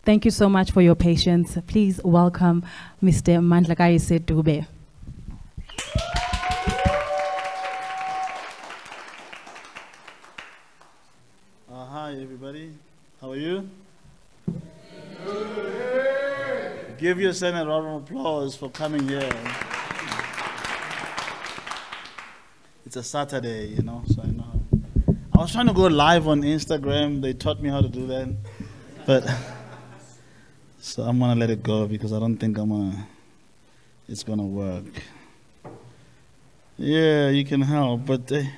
Thank you so much for your patience. Please welcome Mr. Mandlakayise Dube. Hi, everybody. How are you? Give yourself a round of applause for coming here. It's a Saturday, you know, so I know. I was trying to go live on Instagram. They taught me how to do that. But, so I'm going to let it go because I don't think it's going to work. Yeah, you can help, but they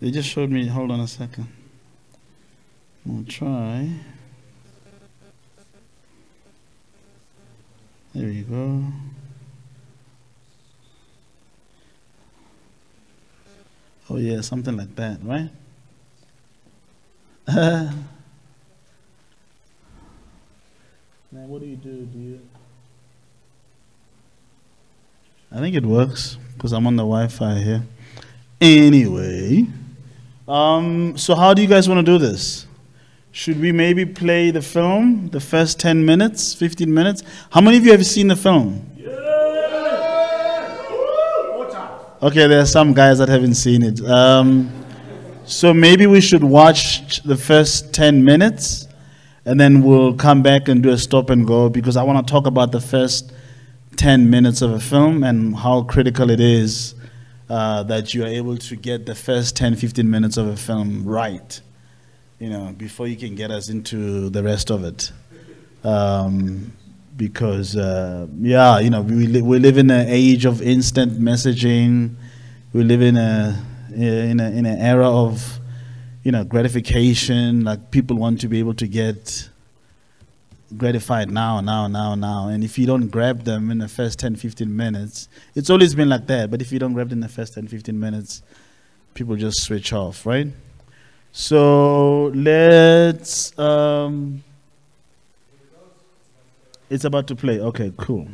just showed me, hold on a second. I'll try. There you go. Oh yeah, something like that, right? Now what do you do? I think it works because I'm on the Wi-Fi here. Anyway, so how do you guys want to do this? Should we maybe play the film, the first 10 minutes, 15 minutes? How many of you have seen the film? Okay, there are some guys that haven't seen it. So maybe we should watch the first 10 minutes and then we'll come back and do a stop and go because I want to talk about the first 10 minutes of a film and how critical it is that you are able to get the first 10, 15 minutes of a film right, you know, before you can get us into the rest of it. Because, yeah, you know, we live in an age of instant messaging. We live in an era of, you know, gratification. Like people want to be able to get gratified now. And if you don't grab them in the first 10, 15 minutes, it's always been like that. But if you don't grab them in the first 10, 15 minutes, people just switch off, right? So let's, it's about to play. Okay, cool.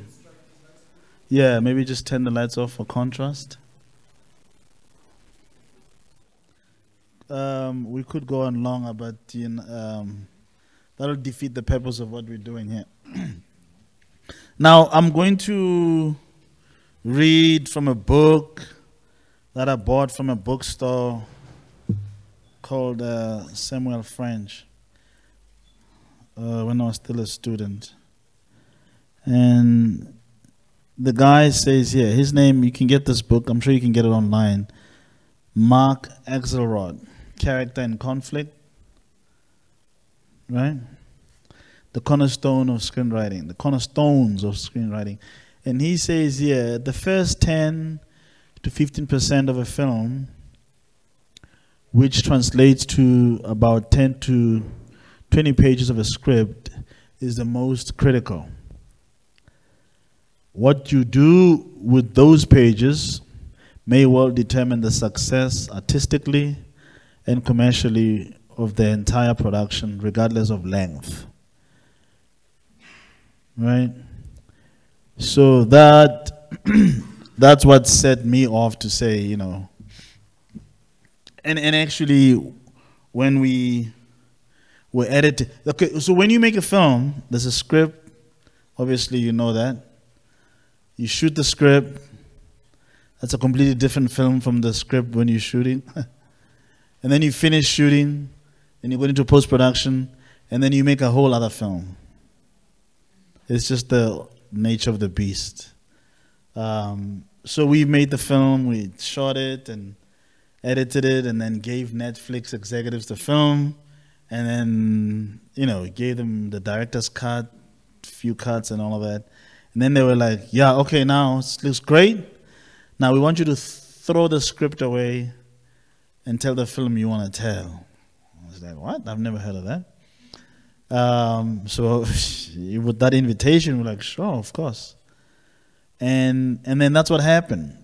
Yeah, maybe just turn the lights off for contrast. We could go on longer, but you know, that'll defeat the purpose of what we're doing here. Now, I'm going to read from a book that I bought from a bookstore called Samuel French when I was still a student. And the guy says here, his name, you can get this book, I'm sure you can get it online. Mark Axelrod, Character and Conflict, right? The cornerstone of screenwriting, the cornerstones of screenwriting. And he says here, the first 10 to 15% of a film, which translates to about 10 to 20 pages of a script, is the most critical. What you do with those pages may well determine the success artistically and commercially of the entire production, regardless of length. Right? So that that's what set me off to say, you know. And actually, when we were editing, okay, so when you make a film, there's a script, obviously you know that. You shoot the script. That's a completely different film from the script when you're shooting. And then you finish shooting, and you go into post-production, and then you make a whole other film. It's just the nature of the beast. So we made the film, we shot it, and edited it, and then gave Netflix executives the film, and then, you know, gave them the director's cut, few cuts and all of that. And then they were like, yeah, okay, now it looks great. Now we want you to throw the script away and tell the film you want to tell. I was like, what? I've never heard of that. So with that invitation, we're like, sure, of course. And then that's what happened.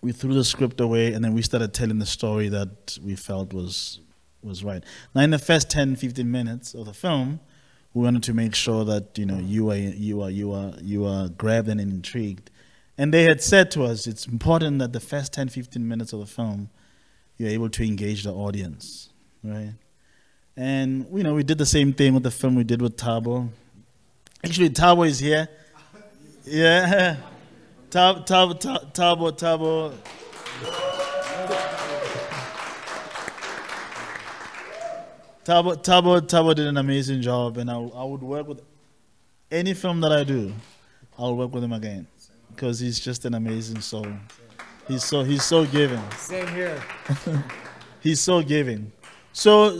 We threw the script away, and then we started telling the story that we felt was right. Now, in the first 10, 15 minutes of the film, we wanted to make sure that, you know, you are grabbed and intrigued. And they had said to us, it's important that the first 10, 15 minutes of the film, you're able to engage the audience, right? And we did the same thing with the film we did with Thabo. Actually, Thabo is here. Yeah, Thabo. Thabo did an amazing job, and I would work with any film that I do. I'll work with him again because he's just an amazing soul. He's so giving. Same here. He's so giving. So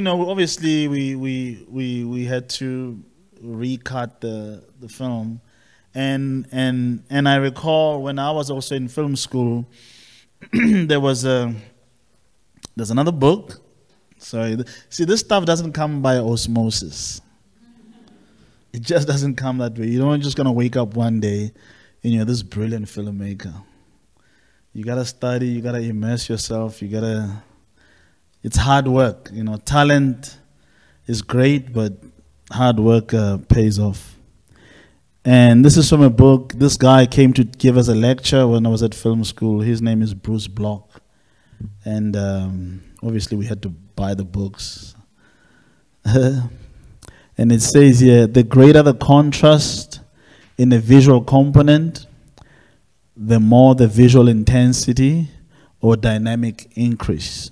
obviously we had to recut the film, and I recall when I was also in film school, there's another book. Sorry, see, this stuff doesn't come by osmosis. It just doesn't come that way. You don't just gonna wake up one day and you're this brilliant filmmaker. You gotta study. You gotta immerse yourself. It's hard work. Talent is great, but hard work pays off. And this is from a book. This guy came to give us a lecture when I was at film school. His name is Bruce Block. And obviously we had to buy the books. And it says here, the greater the contrast in the visual component, the more the visual intensity or dynamic increase.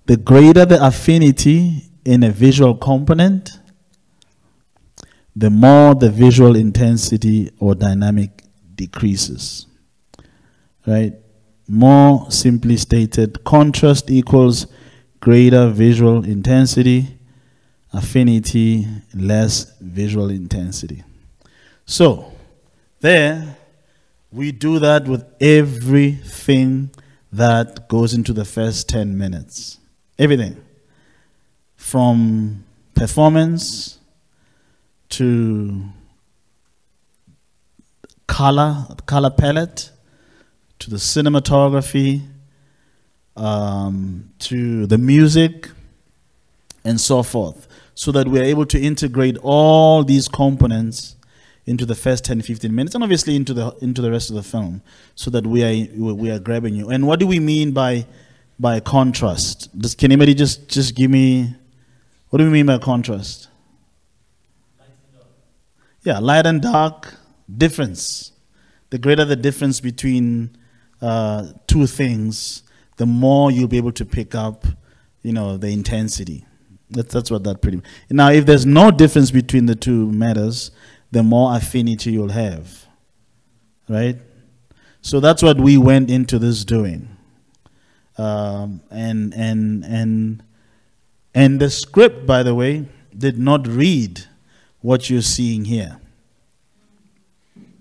The greater the affinity in a visual component, the more the visual intensity or dynamic decreases. Right? More simply stated, contrast equals greater visual intensity, affinity less visual intensity. So, there, we do that with everything that goes into the first 10 minutes. Everything. From performance to color palette, to the cinematography, to the music, and so forth, so that we are able to integrate all these components into the first 10-15 minutes, and obviously into the rest of the film, so that we are grabbing you. And what do we mean by contrast? Can anybody just give me, what do we mean by contrast? Light and dark. Yeah, light and dark, difference. The greater the difference between two things, the more you'll be able to pick up, the intensity. That's what that pretty much. Now, if there's no difference between the two matters, the more affinity you'll have, right? So that's what we went into this doing, and the script, by the way, did not read what you're seeing here,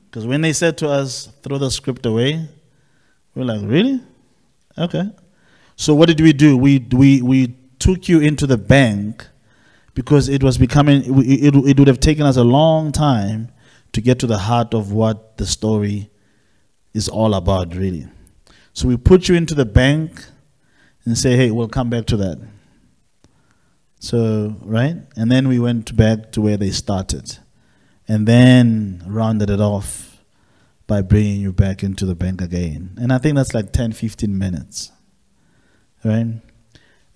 because when they said to us, "Throw the script away," we're like, "Really? Okay." So what did we do? We took you into the bank, because it was becoming, it would have taken us a long time to get to the heart of what the story is all about, really. So we put you into the bank and say, hey, we'll come back to that. So, right? And then we went back to where they started, and then rounded it off by bringing you back into the bank again. And I think that's like 10-15 minutes, right?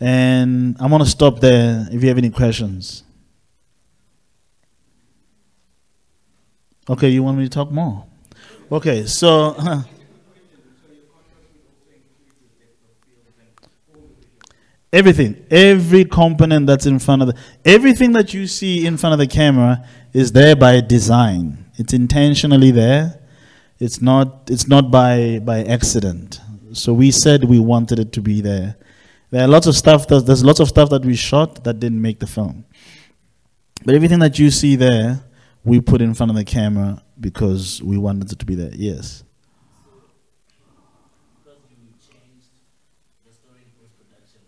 And I'm going to stop there if you have any questions. Okay, you want me to talk more? Okay, so everything, every component that's in front of everything that you see in front of the camera is there by design. It's intentionally there. It's not by accident. So we said we wanted it to be there. There are lots of stuff there's lots of stuff that we shot that didn't make the film. But everything that you see there, we put in front of the camera because we wanted it to be there. Yes. Because you changed the story in post-production.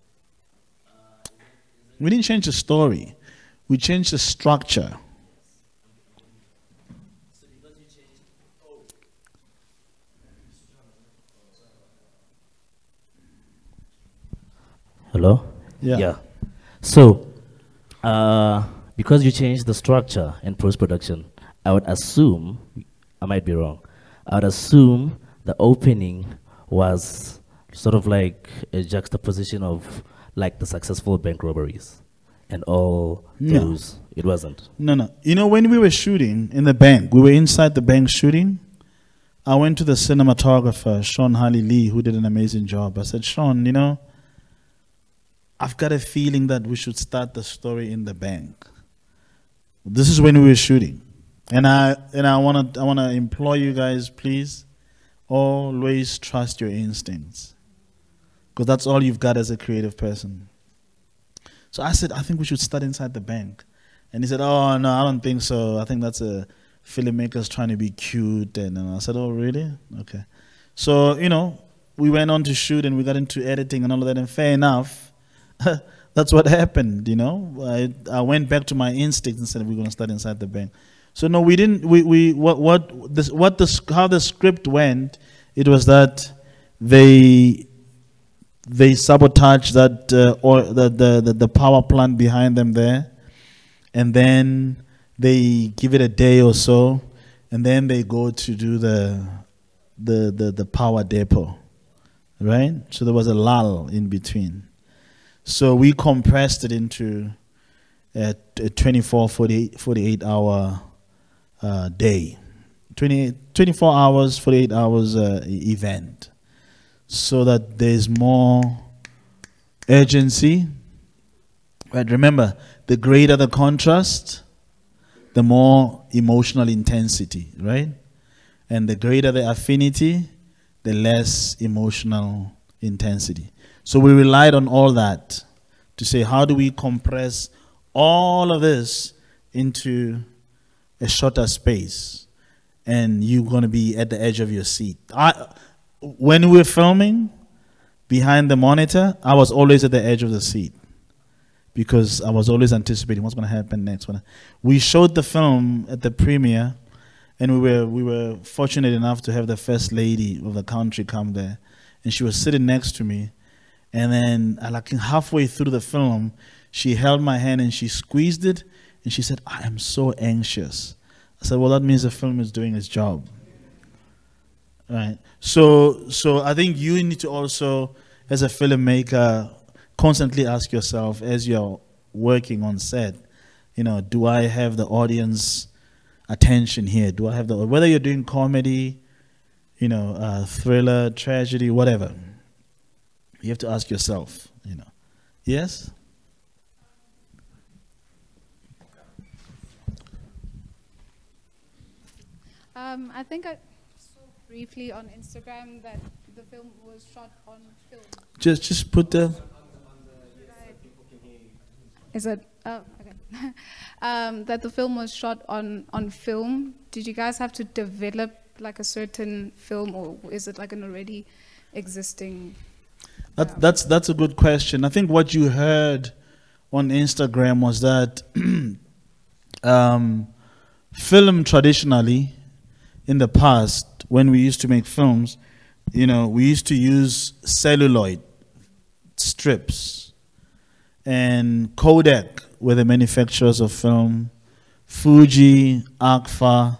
We didn't change the story. We changed the structure. So because you changed, Hello? Yeah. Yeah. So, because you changed the structure in post-production, I would assume, I might be wrong, I would assume the opening was sort of like a juxtaposition of like the successful bank robberies and all those. It wasn't. No. You know, when we were shooting in the bank, we were inside the bank shooting. I went to the cinematographer, Sean Harley Lee, who did an amazing job. I said, Sean, you know, I've got a feeling that we should start the story in the bank. This is when we were shooting. And I wanna implore you guys, please, always trust your instincts. Because that's all you've got as a creative person. So I said, I think we should start inside the bank. And he said, oh, no, I don't think so. I think that's a filmmakers trying to be cute. And I said, oh, really? Okay. So, you know, we went on to shoot and we got into editing and all of that. And fair enough, that's what happened, you know. I went back to my instincts and said, we're going to start inside the bank. So no, we didn't. How the script went, it was that they sabotage that the power plant behind them there, and then they give it a day or so, and then they go to do the power depot, right? So there was a lull in between. So we compressed it into a 48 hour day, 24 hours, 48 hours event, so that there's more urgency. But remember, the greater the contrast, the more emotional intensity, right? And the greater the affinity, the less emotional intensity. So we relied on all that to say, how do we compress all of this into a shorter space, and you're going to be at the edge of your seat. When we were filming behind the monitor, I was always at the edge of the seat because I was always anticipating what's going to happen next. We showed the film at the premiere, and we were fortunate enough to have the first lady of the country come there, and she was sitting next to me, and then like halfway through the film, she held my hand and she squeezed it. And she said, I am so anxious. I said, well, that means the film is doing its job. Right. So I think you need to also, as a filmmaker, constantly ask yourself, as you're working on set, you know, do I have the audience attention here? Do I have the, whether you're doing comedy, you know, thriller, tragedy, whatever, you have to ask yourself, you know. Yes? I think I saw briefly on Instagram that the film was shot on film. Just put the... Is it? Oh, okay. That the film was shot on film. Did you guys have to develop like a certain film, or is it like an already existing? That's a good question. I think what you heard on Instagram was that film traditionally, in the past, when we used to make films, you know, we used to use celluloid strips, and Kodak were the manufacturers of film, Fuji, Agfa,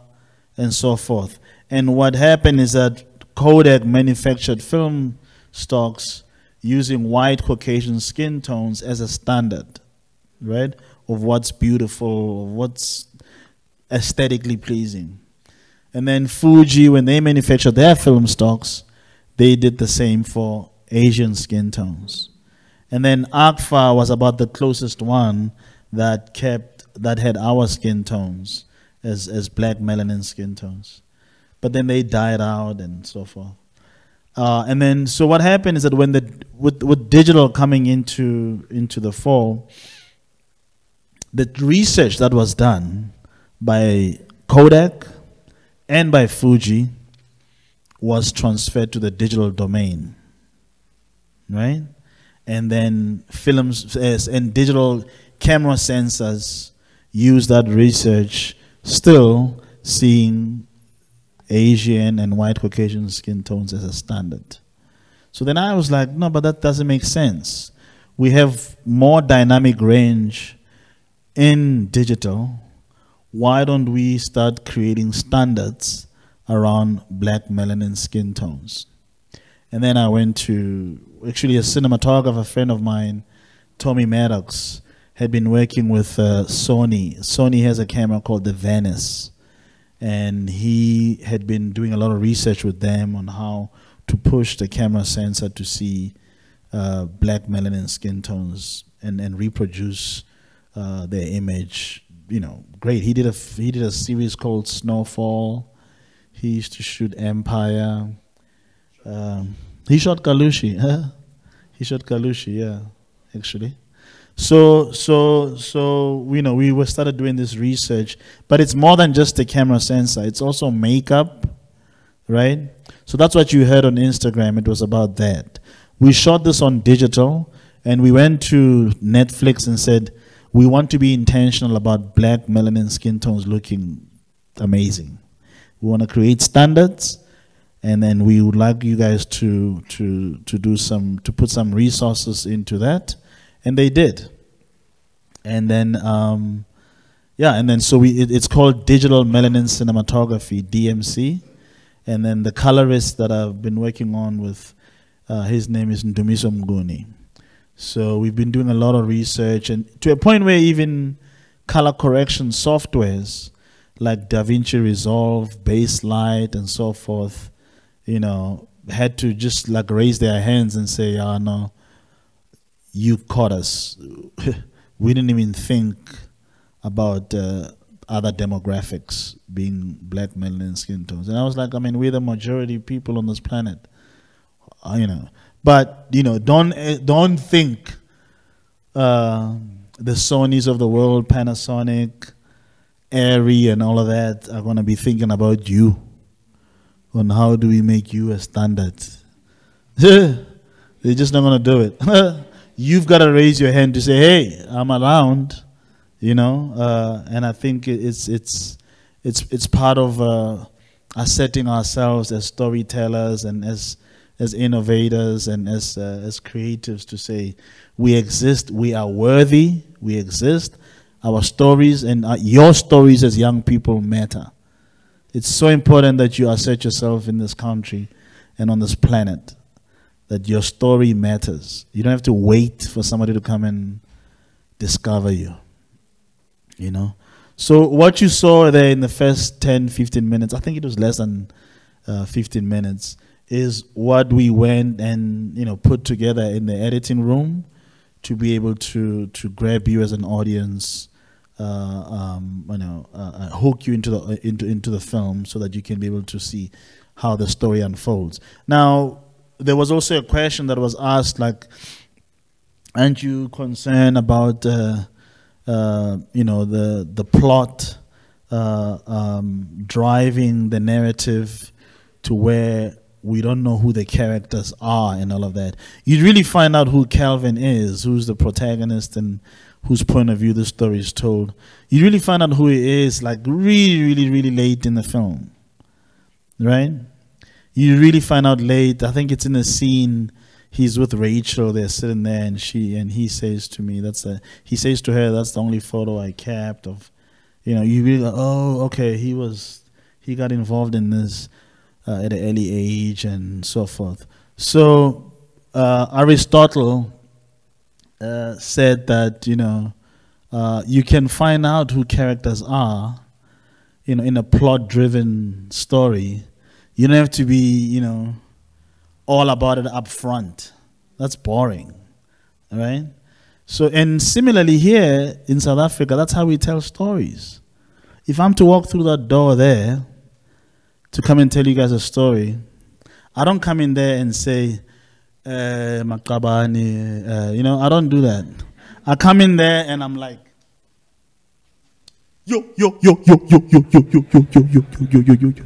and so forth. And what happened is that Kodak manufactured film stocks using white Caucasian skin tones as a standard, right, of what's beautiful, of what's aesthetically pleasing. And then Fuji, when they manufactured their film stocks, they did the same for Asian skin tones. And then Agfa was about the closest one that had our skin tones as black melanin skin tones. But then they died out and so forth. And then, so what happened is that when with digital coming into the fall, the research that was done by Kodak and by Fuji was transferred to the digital domain, right? And then films and digital camera sensors use that research, still seeing Asian and white Caucasian skin tones as a standard. So then I was like, no, but that doesn't make sense. We have more dynamic range in digital. Why don't we start creating standards around black melanin skin tones? And then I went to, actually a cinematographer friend of mine Tommy Maddox had been working with Sony. Sony has a camera called the Venice, and he had been doing a lot of research with them on how to push the camera sensor to see black melanin skin tones and reproduce their image. You know, great. He did a series called Snowfall. He used to shoot Empire. He shot Kalushi. Huh? He shot Kalushi, yeah, actually. So you know, we started doing this research, but it's more than just the camera sensor. It's also makeup, right? So that's what you heard on Instagram. It was about that. We shot this on digital, and we went to Netflix and said, we want to be intentional about black melanin skin tones looking amazing. We want to create standards, and then we would like you guys to put some resources into that, and they did. And then so it's called Digital Melanin Cinematography, DMC. And then the colorist that I've been working on with, his name is Ndumiso Mnguni. So we've been doing a lot of research, and to a point where even color correction softwares like DaVinci Resolve, Baselight, and so forth, you know, had to just like raise their hands and say, "Oh no, you caught us. We didn't even think about other demographics being black melanin skin tones." And I was like, I mean, we're the majority of people on this planet, you know. But you know, don't think the Sonys of the world, Panasonic, Airy, and all of that are going to be thinking about you on how do we make you a standard. They're just not going to do it. You've got to raise your hand to say, "Hey, I'm around," you know. And I think it's part of us setting ourselves as storytellers and as innovators and as creatives to say, we exist, we are worthy, we exist. Our stories and your stories as young people matter. It's so important that you assert yourself in this country and on this planet, that your story matters. You don't have to wait for somebody to come and discover you, you know. So what you saw there in the first 10, 15 minutes, I think it was less than 15 minutes, is what we went and, you know, put together in the editing room to be able to grab you as an audience, hook you into the film so that you can be able to see how the story unfolds. Now, there was also a question that was asked, like, aren't you concerned about the plot driving the narrative to where we don't know who the characters are and all of that? You really find out who Calvin is, who's the protagonist and whose point of view the story is told. You really find out who he is like really, really, really late in the film, right? You really find out late. I think it's in a scene. He's with Rachel. They're sitting there, and he says to me, he says to her, "That's the only photo I kept of," you know. You really go, "Oh, okay. He got involved in this at an early age and so forth." So Aristotle said that, you know, you can find out who characters are, you know, in a plot-driven story. You don't have to be, you know, all about it up front. That's boring, all right? So, and similarly here in South Africa, that's how we tell stories. If I'm to walk through that door there to come and tell you guys a story, I don't come in there and say, Makabani, you know, I don't do that. I come in there and I'm like, yo, yo, yo, yo, yo, yo, yo, yo, yo, yo, yo, yo, yo, yo, yo.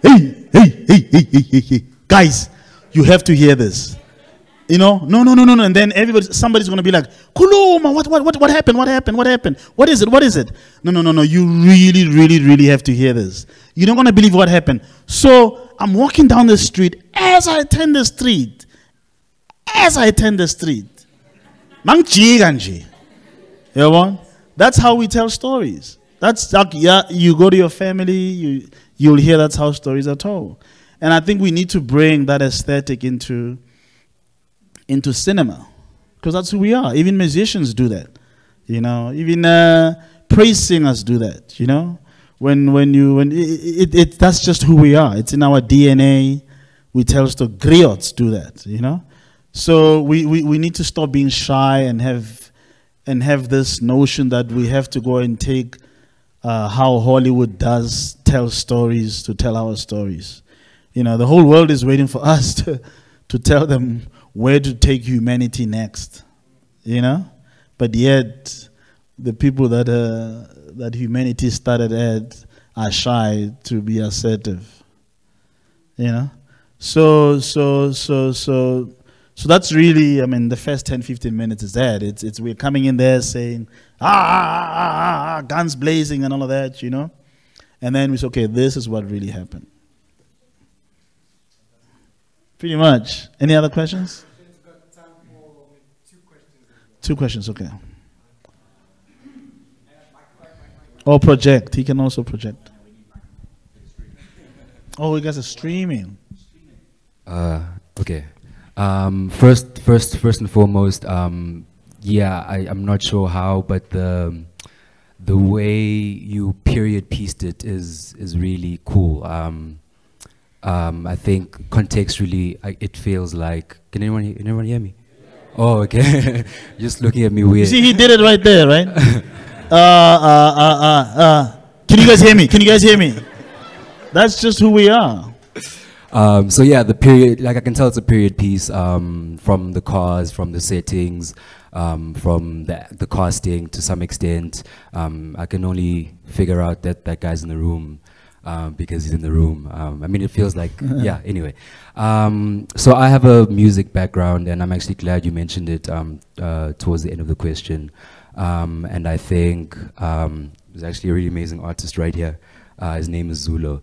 Hey, guys, you have to hear this. You know, no, and then somebody's gonna be like, Kuluma, what happened? What is it? No, you really, really, really have to hear this. You're not gonna believe what happened. So I'm walking down the street. As I turn the street, Mangji, you know, that's how we tell stories. That's like, yeah, you go to your family, you'll hear that's how stories are told. And I think we need to bring that aesthetic into cinema, because that's who we are. Even musicians do that, you know. Even praise singers do that, you know. That's just who we are. It's in our DNA. We tell stories. Griots do that, you know. So we need to stop being shy and have this notion that we have to go and take how Hollywood does tell stories to tell our stories. You know, the whole world is waiting for us to tell them where to take humanity next, you know? But yet, the people that humanity started at are shy to be assertive, you know? So that's really, I mean, the first 10, 15 minutes is that. It's we're coming in there saying, guns blazing and all of that, you know? And then we say, okay, this is what really happened. Pretty much. Any other questions? Two questions, okay. Or project. He can also project. Oh, you guys are streaming. Okay. First and foremost, yeah, I'm not sure how, but the way you period pieced it is really cool. I think contextually, it feels like. Can anyone hear me? Oh, okay. Just looking at me weird. You see, he did it right there, right? Can you guys hear me? Can you guys hear me? That's just who we are. So yeah, the period, like I can tell it's a period piece from the cars, from the settings, from the casting to some extent. I can only figure out that guy's in the room because he's in the room. I mean, it feels like, yeah, anyway. So I have a music background, and I'm actually glad you mentioned it towards the end of the question. And I think there's actually a really amazing artist right here. His name is Zulo.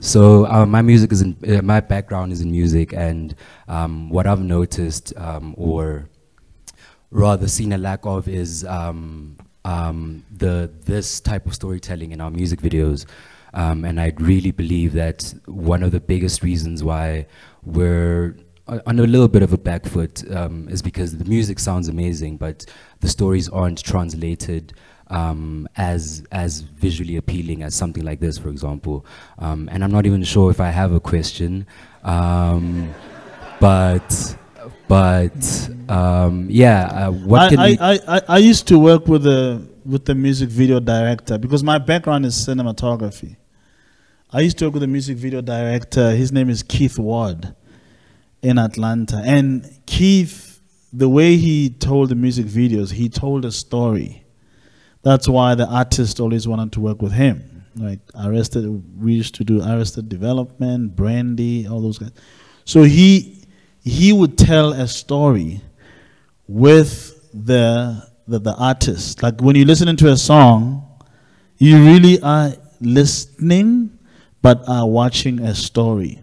So my music is my background is in music, and what I've noticed, or rather seen a lack of, is this type of storytelling in our music videos. And I really believe that one of the biggest reasons why we're on a little bit of a back foot is because the music sounds amazing, but the stories aren't translated as visually appealing as something like this, for example. And I'm not even sure if I have a question, but yeah. What can I used to work with the music video director because my background is cinematography. I used to work with a music video director. His name is Keith Ward in Atlanta. And Keith, the way he told the music videos, he told a story. That's why the artist always wanted to work with him. Like we used to do Arrested Development, Brandy, all those guys. So he would tell a story with the artist. Like when you're listening to a song, you really are listening, but are watching a story.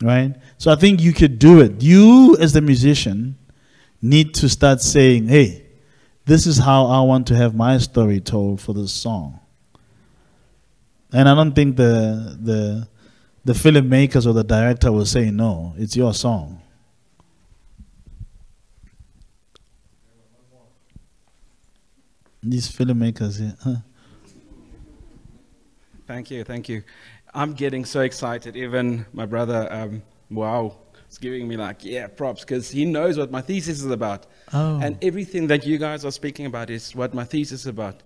Right? So I think you could do it. You, as the musician, need to start saying, hey, this is how I want to have my story told for this song. And I don't think the filmmakers or the director will say, no, it's your song. These filmmakers here. Huh? Thank you. I'm getting so excited. Even my brother, wow, is giving me like, yeah, props, because he knows what my thesis is about. Oh. And everything that you guys are speaking about is what my thesis is about.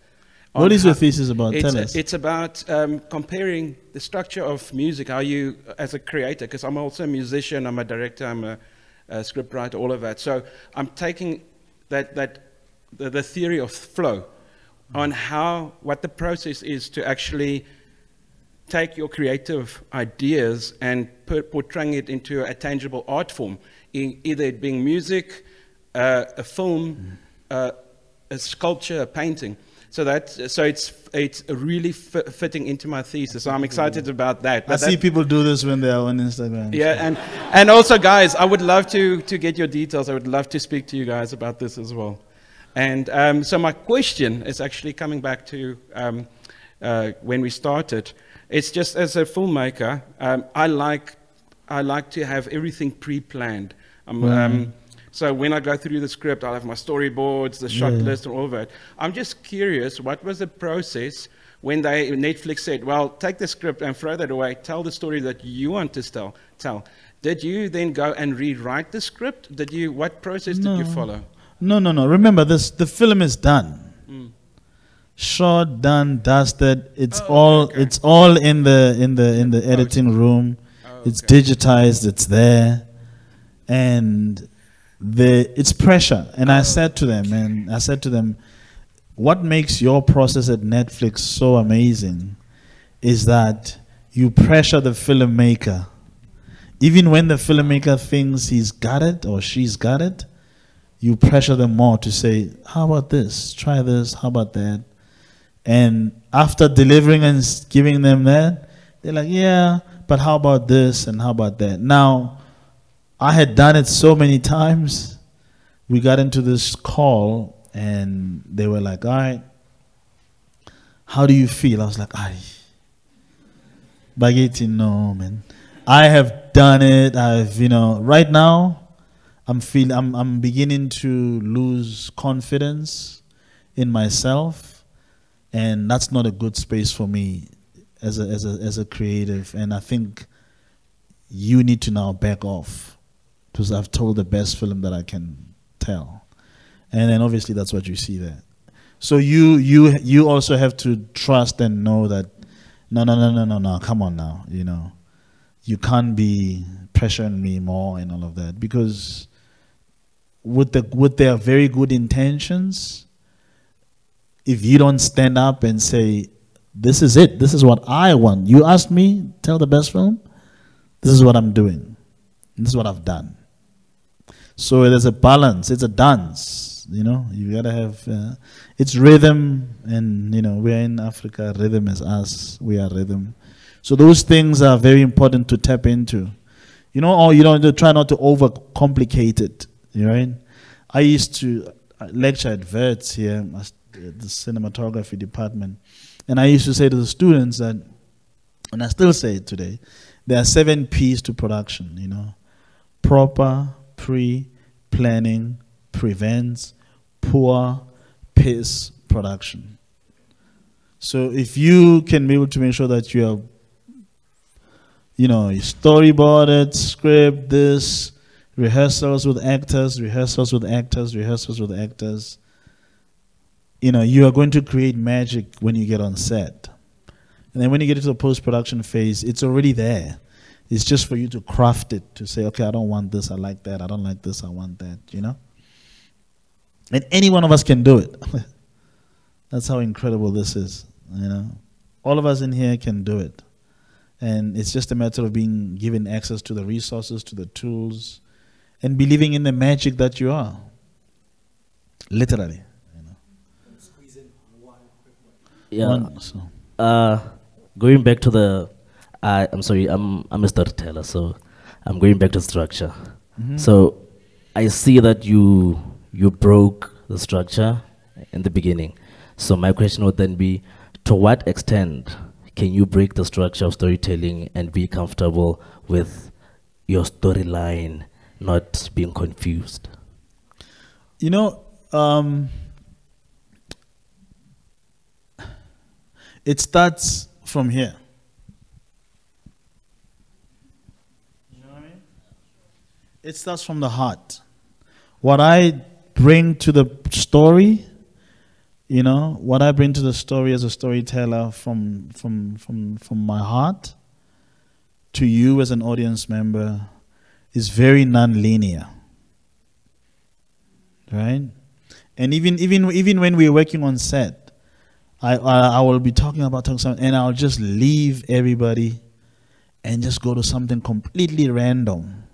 What is your thesis about? Tell us. It's about comparing the structure of music, how you, as a creator, because I'm also a musician, I'm a director, I'm a scriptwriter, all of that. So I'm taking the theory of flow on what the process is to actually take your creative ideas and portraying it into a tangible art form, either it being music, a film, a sculpture, a painting. So it's really fitting into my thesis. So I'm excited about that. I see people do this when they are on Instagram. Yeah, and also, guys, I would love to get your details. I would love to speak to you guys about this as well. And so my question is actually coming back to when we started. It's just as a filmmaker, I like to have everything pre-planned. So when I go through the script, I'll have my storyboards, the shot list, and all of that. I'm just curious, what was the process when Netflix said, well, take the script and throw that away, tell the story that you want to tell. Did you then go and rewrite the script? What process did you follow? No. Remember, the film is done. Shot, done, dusted. It's all in the editing room. It's digitized. It's there, and it's pressure. And I said to them, what makes your process at Netflix so amazing is that you pressure the filmmaker. Even when the filmmaker thinks he's got it or she's got it, you pressure them more to say, how about this? Try this. How about that? And after delivering and giving them that, they're like, yeah, but how about this and how about that? Now, I had done it so many times. We got into this call and they were like, all right, how do you feel? I was like, Bageti, no, man. I have done it. Right now, I'm beginning to lose confidence in myself, and that's not a good space for me as a creative. And I think you need to now back off, because I've told the best film that I can tell. And then obviously that's what you see there. So you also have to trust and know that no, come on now, you can't be pressuring me more and all of that, because with their very good intentions, if you don't stand up and say, this is it, this is what I want, you asked me, tell the best film, this is what I'm doing, this is what I've done. So there's a balance, it's a dance. You gotta have, it's rhythm, and we're in Africa, rhythm is us, we are rhythm. So those things are very important to tap into. Or you don't try not to overcomplicate it, right? I used to lecture at Verts here, at the cinematography department, and I used to say to the students that, and I still say it today, there are 7 P's to production, proper, pre-planning, prevents, poor, piss, production. So if you can be able to make sure that you are, you storyboarded, script, this, rehearsals with actors, you are going to create magic when you get on set. And then when you get into the post-production phase, it's already there. It's just for you to craft it, to say, okay, I don't want this, I like that, I don't like this, I want that, And any one of us can do it. That's how incredible this is, All of us in here can do it. And it's just a matter of being given access to the resources, to the tools, and believing in the magic that you are. Literally. Yeah. Going back to the, I'm sorry, I'm a storyteller, so I'm going back to structure. So I see that you broke the structure in the beginning. So my question would then be, to what extent can you break the structure of storytelling and be comfortable with your storyline not being confused? It starts from here. You know what I mean? It starts from the heart. What I bring to the story, what I bring to the story as a storyteller from my heart to you as an audience member is very non-linear, right? And even when we're working on set, I will be talking something, and I'll just leave everybody and just go to something completely random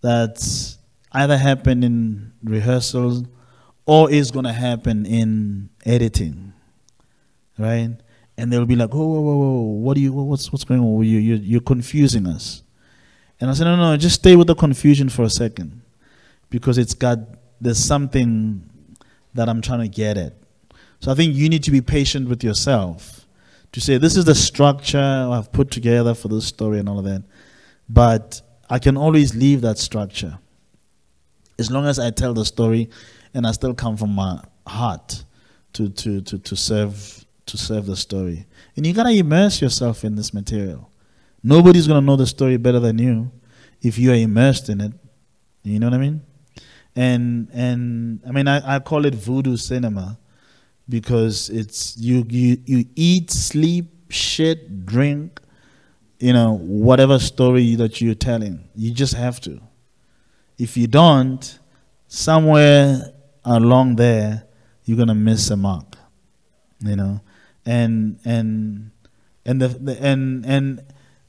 that's either happened in rehearsals or is going to happen in editing, right? And they'll be like, whoa, what's going on? You're confusing us. And I said, no, just stay with the confusion for a second, because there's something that I'm trying to get at. So I think you need to be patient with yourself to say, this is the structure I've put together for this story and all of that. But I can always leave that structure as long as I tell the story and I still come from my heart to serve the story. And you gotta immerse yourself in this material. Nobody's gonna know the story better than you if you are immersed in it. You know what I mean? And I mean, I call it voodoo cinema because it's you eat, sleep, shit, drink, you know, whatever story that you're telling. You just have to. If you don't, somewhere along there, you're gonna miss a mark, you know. And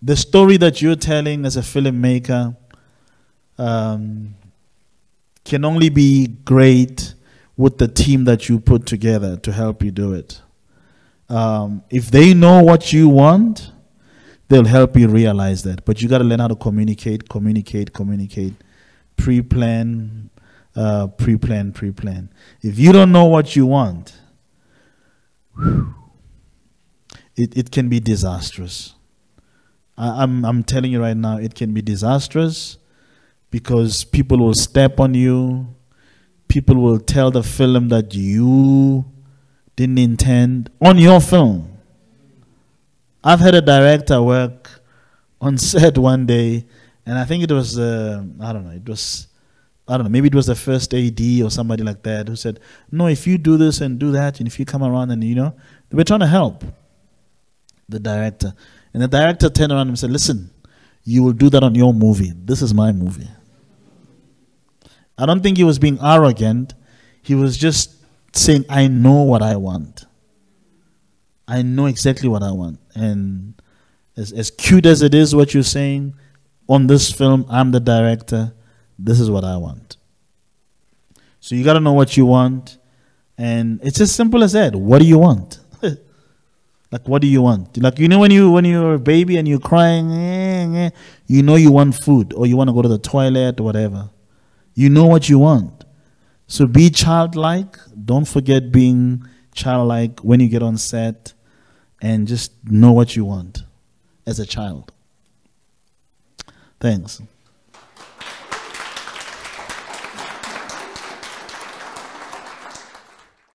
the story that you're telling as a filmmaker can only be great with the team that you put together to help you do it. If they know what you want, they'll help you realize that. But you got to learn how to communicate. Pre-plan. If you don't know what you want, it can be disastrous. I'm telling you right now, it can be disastrous because people will step on you. People will tell the film that you didn't intend on your film. I've had a director work on set one day, and I think it was, maybe it was the first AD or somebody like that who said, no, if you do this and do that, and if you come around and, you know, they were trying to help the director. And the director turned around and said, listen, you will do that on your movie. This is my movie. I don't think he was being arrogant. He was just saying, I know what I want. I know exactly what I want. And as cute as it is what you're saying, on this film, I'm the director. This is what I want. So you got to know what you want. And it's as simple as that. What do you want? Like, what do you want? Like, you know, when you're a baby and you're crying, you know you want food or you want to go to the toilet or whatever. You know what you want. So be childlike. Don't forget being childlike when you get on set, and just know what you want as a child. Thanks.